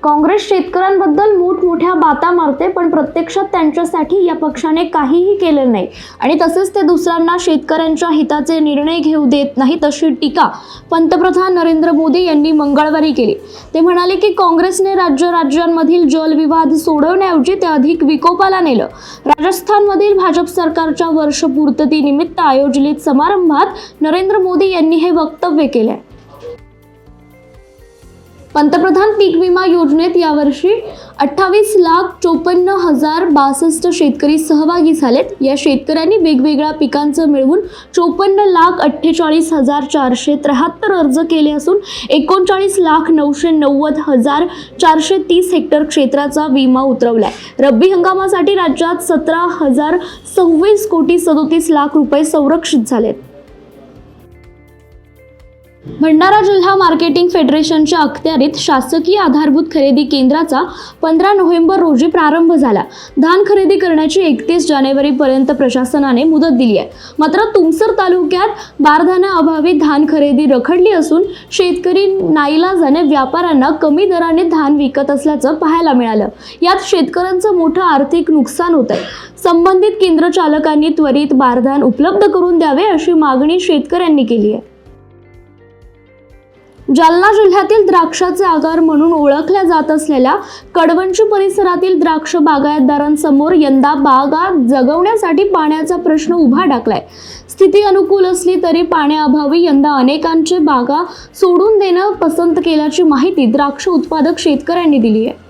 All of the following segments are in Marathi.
काँग्रेस शेतकऱ्यांबद्दल मोठमोठ्या बाता मारते, पण प्रत्यक्षात त्यांच्यासाठी या पक्षाने काहीही केलेलं नाही आणि तसेच ते दुसऱ्यांना शेतकऱ्यांच्या हिताचे निर्णय घेऊ देत नाही, तशी टीका पंतप्रधान नरेंद्र मोदी यांनी मंगळवारी केली। ते म्हणाले की काँग्रेसने राज्यांमधील जलविवाद सोडवण्याऐवजी ते अधिक विकोपाला नेलं। राजस्थानमधील भाजप सरकारच्या वर्षपूर्तीनिमित्त आयोजित समारंभात नरेंद्र मोदी यांनी हे वक्तव्य केले। पंतप्रधान पीक विमा योजनेत यावर्षी 28,54,062 शेतकरी सहभागी झालेत। या शेतकऱ्यांनी वेगवेगळ्या पिकांचं मिळवून 54,48,473 अर्ज केले असून 39,990,430 हेक्टर क्षेत्राचा विमा उतरवलाय। रब्बी हंगामासाठी राज्यात 17,026,37,00,000 रुपये संरक्षित झालेत। भंडारा जिल्हा मार्केटिंग फेडरेशनच्या अखत्यारीत शासकीय आधारभूत खरेदी केंद्राचा 15 नोव्हेंबर रोजी प्रारंभ झाला। धान खरेदी करण्याची 31 जानेवारीपर्यंत प्रशासनाने मुदत दिली आहे। मात्र तुमसर तालुक्यात बारदानाअभावी धान खरेदी रखडली असून शेतकरी नाईलाजाने व्यापाऱ्यांना कमी दराने धान विकत असल्याचं पाहायला मिळालं। यात शेतकऱ्यांचं मोठं आर्थिक नुकसान होत आहे। संबंधित केंद्र चालकांनी त्वरित बारदान उपलब्ध करून द्यावे अशी मागणी शेतकऱ्यांनी केली आहे। जालना जिल्ह्यातील द्राक्षाचे आगार म्हणून ओळखल्या जात असलेल्या कडवंची परिसरातील द्राक्ष बागायतदारांसमोर यंदा बागा जगवण्यासाठी पाण्याचा प्रश्न उभा टाकलाय। स्थिती अनुकूल असली तरी पाण्याअभावी यंदा अनेकांचे बागा सोडून देणं पसंत केल्याची माहिती द्राक्ष उत्पादक शेतकऱ्यांनी दिली आहे।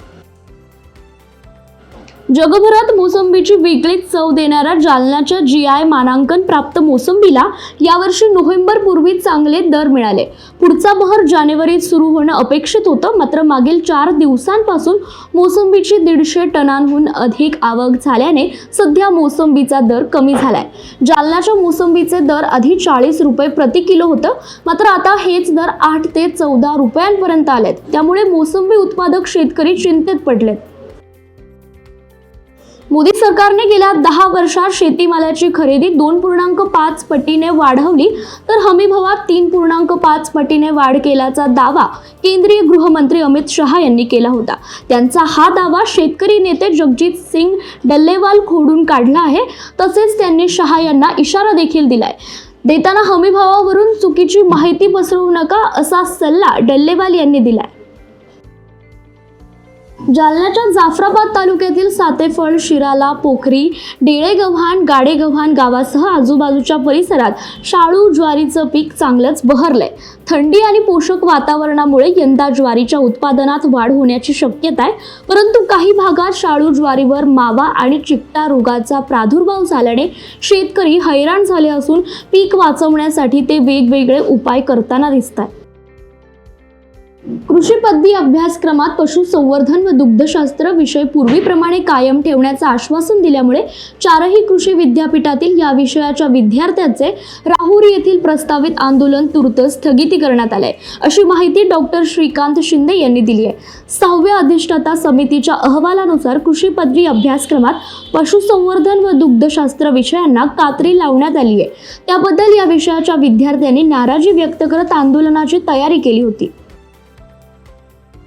जगभरात मोसंबीची वेगळीच चव देणाऱ्या जालन्याच्या GI मानांकन प्राप्त मोसंबीला यावर्षी नोव्हेंबर पूर्वी चांगले दर मिळाले। पुढचा बहर जानेवारीत सुरू होणं अपेक्षित होतं, मात्र मागील 4 दिवसांपासून मोसंबीची 150 टनांहून अधिक आवक झाल्याने सध्या मोसंबीचा दर कमी झालाय। जालन्याच्या मोसंबीचे दर आधी 40 रुपये प्रति किलो होतं, मात्र आता हेच दर 8 ते 14 रुपयांपर्यंत आलेत। त्यामुळे मोसंबी उत्पादक शेतकरी चिंतेत पडलेत। मोदी सरकारने गेल्या 10 वर्षात शेतीमालाची खरेदी 2.5 पटीने वाढवली तर हमीभावात 3.5 पटीने वाढ केल्याचा दावा केंद्रीय गृहमंत्री अमित शहा यांनी केला होता। त्यांचा हा दावा शेतकरी नेते जगजीत सिंग डल्लेवाल खोडून काढला आहे। तसेच त्यांनी शहा यांना इशारा देखील दिलाय। देताना हमीभावावरून चुकीची माहिती पसरवू नका असा सल्ला डल्लेवाल यांनी दिलाय। जालन्याच्या जाफराबाद तालुक्यातील सातेफळ, शिराला, पोखरी, डेळेगव्हाण, गाडेगव्हाण गावासह आजूबाजूच्या परिसरात शाळू ज्वारीचं पीक चांगलंच बहरलंय। थंडी आणि पोषक वातावरणामुळे यंदा ज्वारीच्या उत्पादनात वाढ होण्याची शक्यता आहे, परंतु काही भागात शाळू ज्वारीवर मावा आणि चिकटा रोगाचा प्रादुर्भाव झाल्याने शेतकरी हैराण झाले असून पीक वाचवण्यासाठी ते वेगवेगळे उपाय करताना दिसतात। कृषी पदवी अभ्यासक्रमात पशुसंवर्धन व दुग्धशास्त्र विषय पूर्वीप्रमाणे कायम ठेवण्याचं आश्वासन दिल्यामुळे 4ही कृषी विद्यापीठातील या विषयाच्या विद्यार्थ्यांचे राहुरी येथील प्रस्तावित आंदोलन तूर्त स्थगिती करण्यात आले, अशी माहिती डॉक्टर श्रीकांत शिंदे यांनी दिली आहे। 6व्या अधिष्ठाता समितीच्या अहवालानुसार कृषी पदवी अभ्यासक्रमात पशुसंवर्धन व दुग्धशास्त्र विषयांना कात्री लावण्यात आली आहे। त्याबद्दल या विषयाच्या विद्यार्थ्यांनी नाराजी व्यक्त करत आंदोलनाची तयारी केली होती।